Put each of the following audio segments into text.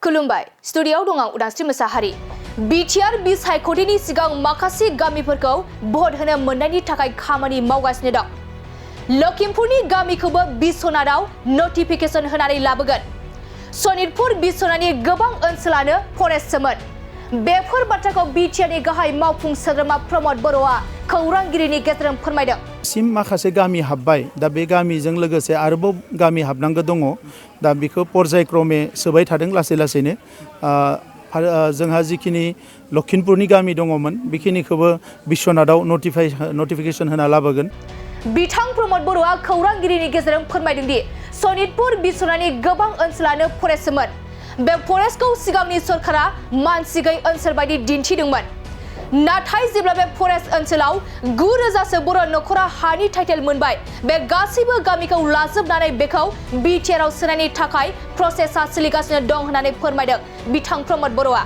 खुलुमबाय स्टुडियोआव दं आं उदांस्रि मोसाहारि बिटिआर बिसायख'थिनि सिगां माखासे गामिफोरखौ भट होनो मोननायनि थाखाय खामानि मावगासिनो दं। लखिमपुरनि गामिखौबो बिस्वनाथआव नटिफिकेशन होनानै लाबोगोन। सनितपुर बिस्वनाथनि गोबां ओनसोलानो फरेस्टसोमोन। बेफोर बाथ्राखौ बिटिआरनि गाहाय मावफुं सोद्रोमा प्रमद बर'आ खौरांगिरिनि गेजेरजों फोरमायदों। सिम माखासे गामि हाबबाय दा बे गामिजों लोगोसे आरोबाव गामि हाबनांगौ दङ दा बेखौ पर्यायक्रमे सोबाय थादों लासैनो जोंहा जिखिनि लखिमपुरनि गामि दङमोन बेखिनिखौबो बिस्वनाथआव नटिफिकेशन होना लाबोगोन। बिथां प्रमद बर'आ खौरांगिरिनि गेजेरजों फोरमायदों दि सनितपुर बिस्वनाथनि गोबां ओनसोलानो फरेस्टमोन। बे फरेस्टखौ सिगांनि सरकारा मानसि गैयै ओनसोल बायदि दिन्थिदोंमोन। नाथाय जेब्ला बे फरेस्ट ओनसोलाव 9,000सो बर' नखरा हानि टाइटेल मोनबाय, बे गासैबो गामिखौ लाजोबनानै बेखौ बिटिआरआव सोनायनि थाखाय प्रसेसआ सोलिगासिनो दं होननानै फोरमायदों बिथां प्रमद बर'आ।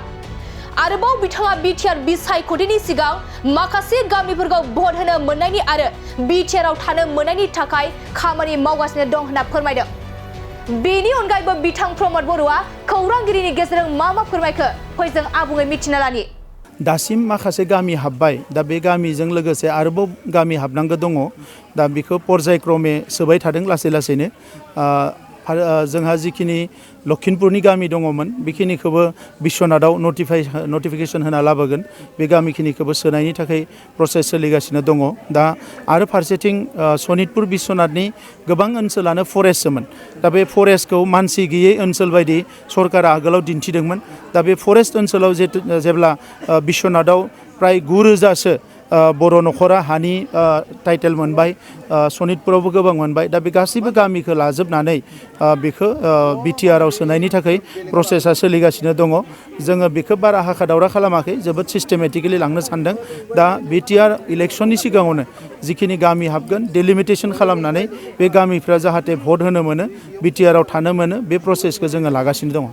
आरोबाव बिथाङा बिटिआर बिसायख'थिनि सिगां माखासे गामिफोरखौ भट होनो मोननायनि आरो बिटिआरआव थानो मोननायनि थाखाय खामानि मावगासिनो दं होनना फोरमायदों। बेनि अनगायैबो बिथां प्रमद बर'आ खौरांगिरिनि गेजेरजों मा फोरमायखो फै जों आबुङै मिथिना लानि। दासिम माखासे गामि हाबबाय दा बे गामिजों लोगोसे आरोबाव गामि हाबनांगौ दङ दा बेखौ पर्यायक्रमे सोबाय थादों लासैनो जोंहा जिखिनि लखिमपुरनि गामि दङमोन बेखिनिखौबो बिस्वनाथआव नटिफिकेशन होना लाबोगोन। बे गामिखिनिखौबो सोनायनि थाखाय प्रसेस सोलिगासिनो दङ। दा आरो फारसेथिं सनितपुर बिस्वनाथनि गोबां ओनसोलानो फरेस्टसोमोन। दा बे फरेस्टखौ मानसि गैयै ओनसोल बायदि सरकारा आगोलाव दिन्थिदोंमोन। दा बे फरेस्ट ओनसोलाव जेब्ला बिस्वनाथआव प्राय 9,000सो बर' नखरा हानि टाइटेल मोनबाय, सनितपुरावबो गोबां मोनबाय। दा बे गासैबो गामिखौ लाजोबनानै बेखौ बिटिआरआव सोनायनि थाखाय प्रसेसआ सोलिगासिनो दङ। जोङो बेखौ बारा हाखा दावरा खालामाखै, जोबोद सिस्टेमेटिकेलि लांनो सानदों। दा बिटिआर इलेक्शननि सिगाङावनो जिखिनि गामि हाबगोन डेलिमिटेशन खालामनानै बे गामिफ्रा जाहाथे भट होनो मोनो, बिटिआरआव थानो मोनो, बे प्रसेसखौ जोङो लागासिनो दङ।